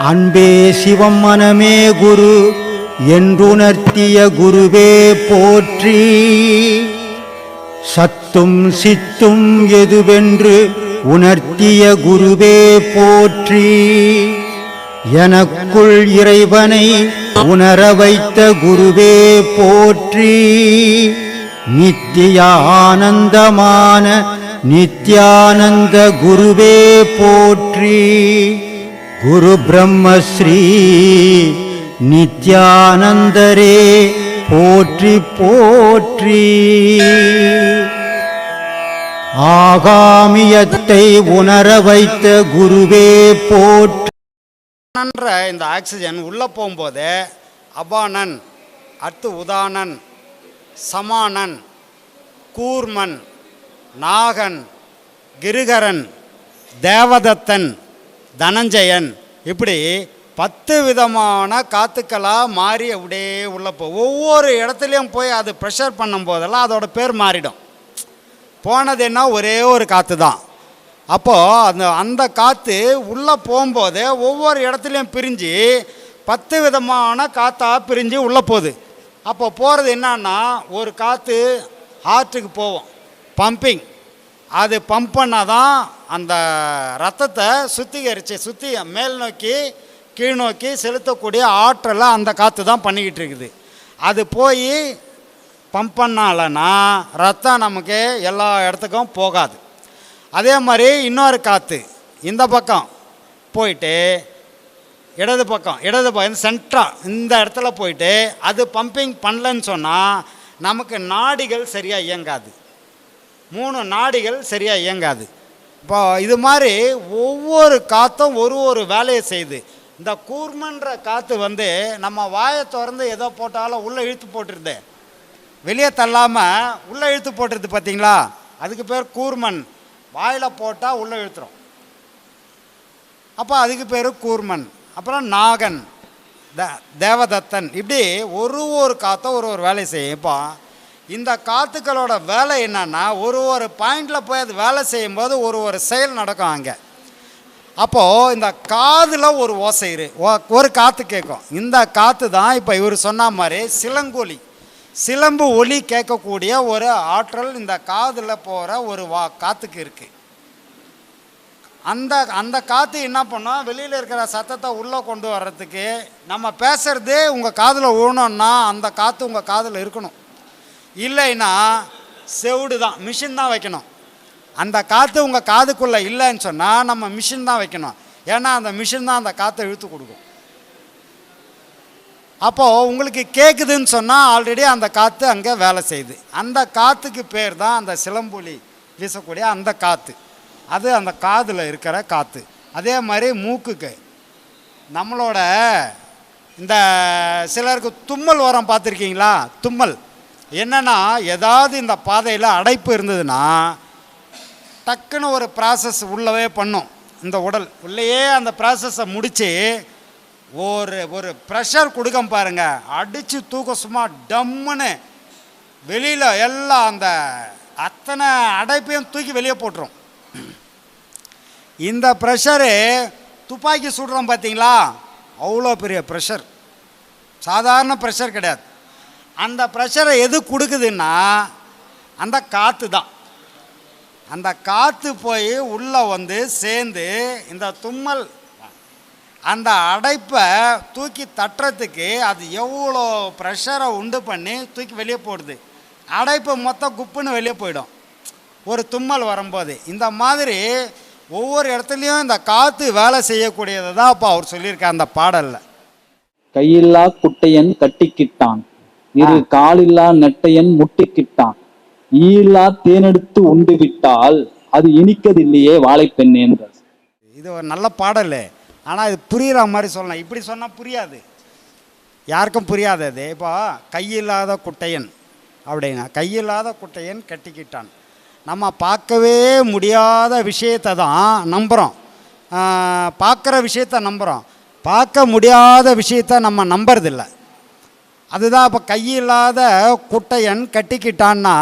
அன்பே சிவம் மனமே குரு என்றுணர்த்திய குருவே போற்றி. சத்தும் சித்தும் எதுவென்று உணர்த்திய குருவே போற்றி. எனக்குள் இறைவனை உணர வைத்த குருவே போற்றி. நித்திய ஆனந்தமான நித்யானந்த குருவே போற்றி. குரு பிரம்மஸ்ரீ நித்யானந்தரே போற்றி போற்றி. ஆகாமியத்தை உணர வைத்த குருவே போற்றி. இந்த ஆக்சிஜன் உள்ளே போகும்போது அபானன், அடுத்து உதானன், சமானன், கூர்மன், நாகன், கிருகரன், தேவதத்தன், தனஞ்சயன், இப்படி 10 விதமான காத்துக்களாக மாறி அப்படியே உள்ள ஒவ்வொரு இடத்துலையும் போய் அது ப்ரெஷர் பண்ணும் போதெல்லாம் அதோட பேர் மாறிடும். போனது என்ன, ஒரே ஒரு காற்று தான். அப்போது அந்த காற்று உள்ளே போகும்போது ஒவ்வொரு இடத்துலையும் பிரிஞ்சு 10 விதமான காற்றாக பிரிஞ்சு உள்ளே போகுது. அப்போ போகிறது என்னன்னா, ஒரு காற்று ஹார்ட்டுக்கு போவோம், பம்பிங். அது பம்ப் பண்ணால் தான் அந்த ரத்தத்தை சுற்றி மேல் நோக்கி கீழ் நோக்கி செலுத்தக்கூடிய ஆற்றலை அந்த காற்று தான் பண்ணிக்கிட்டு இருக்குது. அது போய் பம்ப் பண்ணாலன்னா ரத்தம் நமக்கு எல்லா இடத்துக்கும் போகாது. அதே மாதிரி இன்னொரு காற்று இந்த பக்கம் போயிட்டு இடது பக்கம் சென்ட்ராக இந்த இடத்துல போயிட்டு அது பம்பிங் பண்ணலன்னு சொன்னால் நமக்கு நாடிகள் சரியாக இயங்காது, 3 நாடிகள் சரியாக இயங்காது. இப்போ இது மாதிரி ஒவ்வொரு காற்றும் ஒரு வேலையை செய்யுது. இந்த கூர்மன்ற காற்று நம்ம வாயை திறந்து எதோ போட்டாலும் உள்ளே இழுத்து போட்டுருது, வெளியே தள்ளாமல் உள்ளே இழுத்து போட்டுருது பார்த்தீங்களா, அதுக்கு பேர் கூர்மன். வாயில் போட்டால் உள்ளே இழுத்துரும், அப்போ அதுக்கு பேர் கூர்மன். அப்புறம் நாகன், தேவதத்தன், இப்படி ஒரு காற்றும் ஒரு வேலையை செய்யும். இப்போ இந்த காற்றுக்களோட வேலை என்னன்னா, ஒரு பாயிண்டில் போய் அது வேலை செய்யும்போது ஒரு செயல் நடக்கும் அங்கே. அப்போது இந்த காதில் ஒரு ஓசை ஒரு காற்று கேட்கும். இந்த காற்று தான் இப்போ இவர் சொன்ன மாதிரி சிலம்பு ஒலி கேட்கக்கூடிய ஒரு ஆற்றல் இந்த காதில் போகிற ஒரு காற்றுக்கு இருக்குது. அந்த காற்று என்ன பண்ணோம், வெளியில் இருக்கிற சத்தத்தை உள்ளே கொண்டு வர்றதுக்கு நம்ம பேசுகிறது உங்கள் காதில் விழணுன்னா அந்த காற்று உங்கள் காதில் இருக்கணும். இல்லைன்னா செவுடு தான், மிஷின் தான் வைக்கணும். அந்த காற்று உங்கள் காதுக்குள்ளே இல்லைன்னு சொன்னால் நம்ம மிஷின் தான் வைக்கணும். ஏன்னா அந்த மிஷின் தான் அந்த காற்றை இழுத்து கொடுக்கும். அப்போது உங்களுக்கு கேட்குதுன்னு சொன்னால் ஆல்ரெடி அந்த காற்று அங்கே வேலை செய்யுது. அந்த காற்றுக்கு பேர் தான் அந்த சிலம்பொலி வீசக்கூடிய அந்த காற்று. அது அந்த காதில் இருக்கிற காற்று. அதே மாதிரி மூக்குக்கு நம்மளோட இந்த சிலருக்கு தும்மல் வரும், பார்த்துருக்கீங்களா? தும்மல் என்னென்னா, ஏதாவது இந்த பாதையில் அடைப்பு இருந்ததுன்னா டக்குன்னு ஒரு ப்ராசஸ் உள்ளவே பண்ணும். இந்த உடல் உள்ளேயே அந்த ப்ராசஸை முடித்து ஒரு ப்ரெஷர் கொடுக்க பாருங்கள், அடித்து தூக்க சும்மா டம்முன்னு வெளியில் எல்லாம் அந்த அத்தனை அடைப்பையும் தூக்கி வெளியே போட்டுரும். இந்த ப்ரெஷரு துப்பாக்கி சுடுறோம் பார்த்தீங்களா, அவ்வளோ பெரிய ப்ரெஷர், சாதாரண ப்ரெஷர் கிடையாது. அந்த ப்ரெஷரை எது கொடுக்குதுன்னா அந்த காற்று தான். அந்த காற்று போய் உள்ளே சேர்ந்து இந்த தும்மல் அந்த அடைப்பை தூக்கி தட்டுறதுக்கு அது எவ்வளோ ப்ரெஷரை உண்டு பண்ணி தூக்கி வெளியே போடுது. அடைப்பு மொத்தம் குப்புன்னு வெளியே போயிடும் ஒரு தும்மல் வரும்போது. இந்த மாதிரி ஒவ்வொரு இடத்துலையும் இந்த காற்று வேலை செய்யக்கூடியது தான் அப்போ அவர் சொல்லியிருக்கார் அந்த பாடலில். கையில்லா குட்டையன் கட்டிக்கிட்டான், இரு காலில்லா நெட்டையன் முட்டிக்கிட்டான், ஈலா தேனெடுத்து உண்டு விட்டால் அது இனிக்கதில்லையே வாழைப்பெண்ணே என்றார். இது ஒரு நல்ல பாடல். ஆனால் இது புரிகிற மாதிரி சொல்லலாம். இப்படி சொன்னால் புரியாது, யாருக்கும் புரியாது. அது இப்போ கையில்லாத குட்டையன் அப்படின்னா, கையில்லாத குட்டையன் கட்டிக்கிட்டான். நம்ம பார்க்கவே முடியாத விஷயத்தை தான் நம்புகிறோம், பார்க்குற விஷயத்தை நம்புகிறோம். பார்க்க முடியாத விஷயத்தை நம்ம நம்புறதில்லை. அதுதான் இப்போ கையில்லாத குட்டையன் கட்டிக்கிட்டான்னா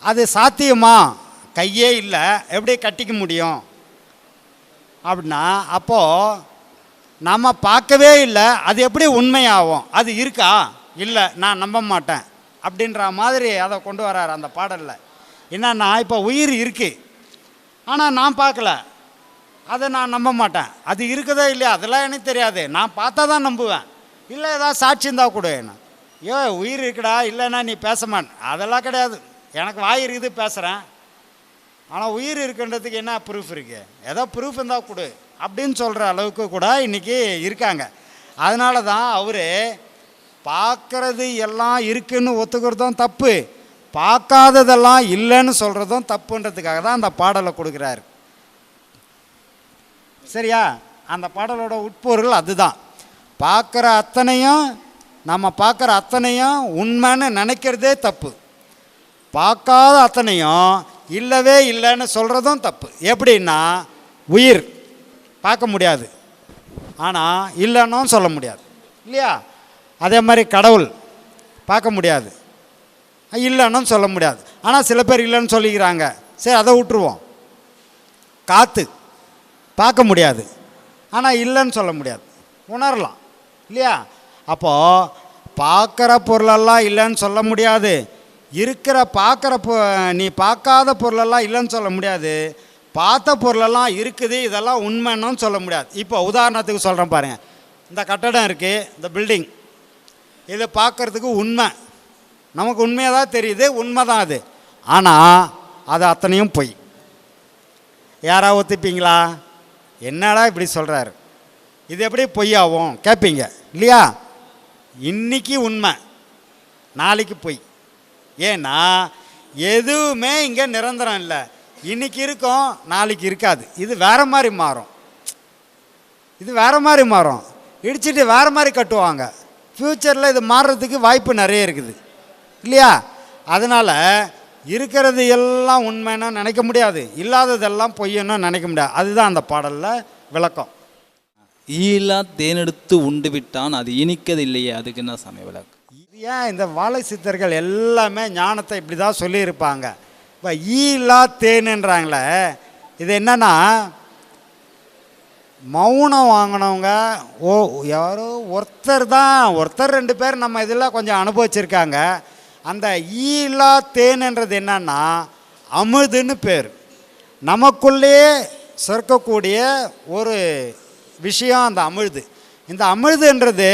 அது சாத்தியமா? கையே இல்லை, எப்படி கட்டிக்க முடியும் அப்படின்னா, அப்போது நம்ம பார்க்கவே இல்லை, அது எப்படி உண்மையாகும்? அது இருக்கா? இல்லை, நான் நம்ப மாட்டேன் அப்படின்ற மாதிரி அதை கொண்டு வரார் அந்த பாடலில். என்னன்னா, இப்போ உயிர் இருக்குது, ஆனால் நான் பார்க்கல, அதை நான் நம்ப மாட்டேன். அது இருக்குதா இல்லையா அதெல்லாம் எனக்கு தெரியாது, நான் பார்த்தா தான் நம்புவேன். இல்லை ஏதாவது சாட்சி இருந்தால் கூட என்ன, ஐயோ உயிர் இருக்குடா, இல்லைன்னா நீ பேச மாட்டேன், அதெல்லாம் கிடையாது. எனக்கு வாய் இருக்குது, பேசுகிறேன். ஆனால் உயிர் இருக்குன்றதுக்கு என்ன ப்ரூஃப் இருக்குது? ஏதோ ப்ரூஃப் இருந்தால் கொடு அப்படின்னு சொல்கிற அளவுக்கு கூட இன்றைக்கி இருக்காங்க. அதனால தான் அவர் பார்க்குறது எல்லாம் இருக்குன்னு ஒத்துக்கிறதும் தப்பு, பார்க்காததெல்லாம் இல்லைன்னு சொல்கிறதும் தப்புன்றதுக்காக தான் அந்த பாடலை கொடுக்குறாரு. சரியா? அந்த பாடலோட உட்பொருள் அதுதான். பார்க்குற அத்தனையும், நம்ம பார்க்குற அத்தனையும் உண்மைன்னு நினைக்கிறதே தப்பு, பார்க்காத அத்தனையும் இல்லவே இல்லைன்னு சொல்கிறதும் தப்பு. எப்படின்னா, உயிர் பார்க்க முடியாது, ஆனால் இல்லைன்னும் சொல்ல முடியாது இல்லையா? அதே மாதிரி கடவுள் பார்க்க முடியாது, இல்லைன்னு சொல்ல முடியாது, ஆனால் சில பேர் இல்லைன்னு சொல்லிக்கிறாங்க. சரி, அதை விட்டுருவோம். காற்று பார்க்க முடியாது, ஆனால் இல்லைன்னு சொல்ல முடியாது, உணரலாம் இல்லையா? அப்போது பார்க்குற பொருளெல்லாம் இல்லைன்னு சொல்ல முடியாது, இருக்கிற நீ பார்க்காத பொருளெல்லாம் இல்லைன்னு சொல்ல முடியாது, பார்த்த பொருளெல்லாம் இருக்குது இதெல்லாம் உண்மைன்னு சொல்ல முடியாது. இப்போ உதாரணத்துக்கு சொல்கிறேன் பாருங்கள், இந்த கட்டடம் இருக்குது, இந்த பில்டிங், இது பார்க்குறதுக்கு உண்மை, நமக்கு உண்மையாக தான் தெரியுது, உண்மை தான் அது. ஆனால் அது அத்தனையும் பொய். யாராவது ஒத்துப்பீங்களா? என்னடா இப்படி சொல்கிறாரு, இது எப்படி பொய்யாகும் கேட்பீங்க இல்லையா? இன்றைக்கி உண்மை, நாளைக்கு பொய். ஏன்னா எதுவுமே இங்கே நிரந்தரம் இல்லை. இன்றைக்கி இருக்கும், நாளைக்கு இருக்காது. இது வேறு மாதிரி மாறும், இது வேறு மாதிரி மாறும், இடிச்சிட்டு வேறு மாதிரி கட்டுவாங்க. ஃப்யூச்சரில் இது மாறுறதுக்கு வாய்ப்பு நிறைய இருக்குது இல்லையா? அதனால் இருக்கிறது எல்லாம் உண்மைன்னு நினைக்க முடியாது, இல்லாததெல்லாம் பொய்யன்னு நினைக்க முடியாது. அதுதான் அந்த பாடலில் விளக்கம். ஈலா தேனெடுத்து உண்டு விட்டான், அது இனிக்கது இல்லையே, அதுக்கு என்ன சமய விளக்கு? ஏன் இந்த வாழை சித்தர்கள் எல்லாமே ஞானத்தை இப்படி தான் சொல்லியிருப்பாங்க. இப்போ ஈலா தேனுன்றாங்களே, இது என்னன்னா, மௌனம் வாங்கினவங்க யாரோ ஒருத்தர் 2 பேர் நம்ம இதில் கொஞ்சம் அனுபவிச்சிருக்காங்க. அந்த ஈலா தேனுன்றது என்னன்னா, அமிர்துன்னு பேர். நமக்குள்ளேயே சுரக்கக்கூடிய ஒரு விஷயம் அந்த அமிழ்து. இந்த அமிழ்துன்றது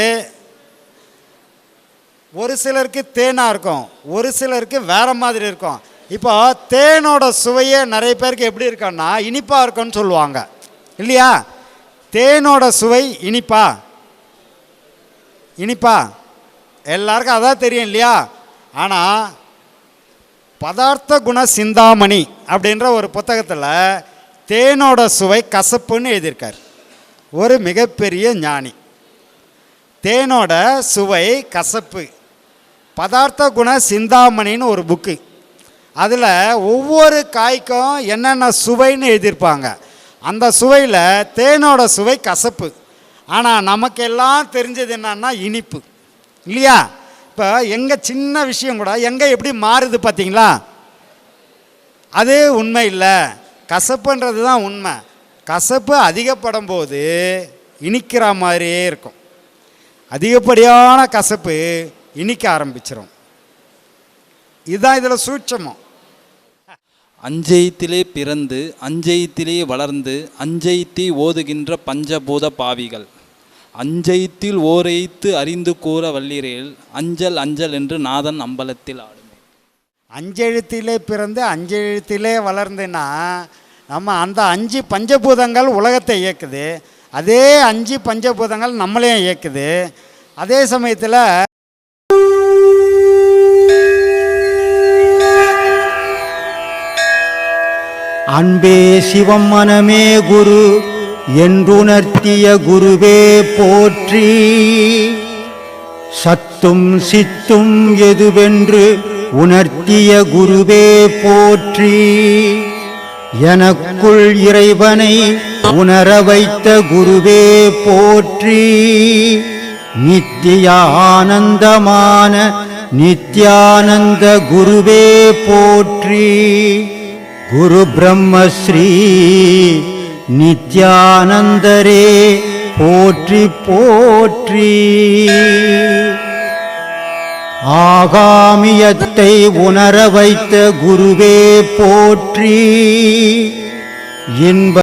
ஒரு சிலருக்கு தேனாக இருக்கும், ஒரு சிலருக்கு வேறு மாதிரி இருக்கும். இப்போ தேனோட சுவையே நிறைய பேருக்கு எப்படி இருக்குன்னா இனிப்பாக இருக்குன்னு சொல்லுவாங்க இல்லையா? தேனோட சுவை இனிப்பா எல்லாருக்கும் அதான் தெரியும் இல்லையா? ஆனால் பதார்த்த குண சிந்தாமணி அப்படின்ற ஒரு புத்தகத்தில் தேனோட சுவை கசப்புன்னு எழுதியிருக்கார் ஒரு மிகப்பெரிய ஞானி. தேனோட சுவை கசப்பு, பதார்த்த குண சிந்தாமணின்னு ஒரு புக்கு. அதில் ஒவ்வொரு காய்க்கும் என்னென்ன சுவைன்னு எழுதியிருப்பாங்க. அந்த சுவையில் தேனோட சுவை கசப்பு, ஆனால் நமக்கெல்லாம் தெரிஞ்சது என்னன்னா இனிப்பு இல்லையா? இப்போ எங்கே சின்ன விஷயம் கூட எங்கே எப்படி மாறுது பார்த்தீங்களா? அது உண்மை இல்லை, கசப்புன்றது தான் உண்மை. கசப்பு அதிகப்படும் போது இனிக்கிற மாதிரியே இருக்கும், அதிகப்படியான கசப்பு இனிக்க ஆரம்பிச்சிடும். இதுதான் இதில் சூட்சமம். அஞ்செய்த்திலே பிறந்து அஞ்செய்த்திலே வளர்ந்து அஞ்செய்த்தி ஓதுகின்ற பஞ்சபூத பாவிகள் அஞ்செய்த்தில் ஓரெய்த்து அறிந்து கூற வல்லிரேல் அஞ்சல் அஞ்சல் என்று நாதன் அம்பலத்தில் ஆடுமே. அஞ்செழுத்திலே பிறந்து அஞ்செழுத்திலே வளர்ந்துன்னா நம்ம அந்த 5 பஞ்சபூதங்கள் உலகத்தை இயக்குது, அதே 5 பஞ்சபூதங்கள் நம்மளையும் இயக்குது. அதே சமயத்தில் அன்பே சிவம் மனமே குரு என்றுணர்த்திய குருவே போற்றி. சத்தும் சித்தும் எதுவென்று உணர்த்திய குருவே போற்றி. எனக்குள் இறைவனை உணர வைத்த குருவே போற்றி. நித்திய ஆனந்தமான நித்யானந்த குருவே போற்றி. குரு பிரம்மஸ்ரீ நித்யானந்தரே போற்றி போற்றி. ஆகாமியத்தை உணர வைத்த குருவே போற்றி. இன்ப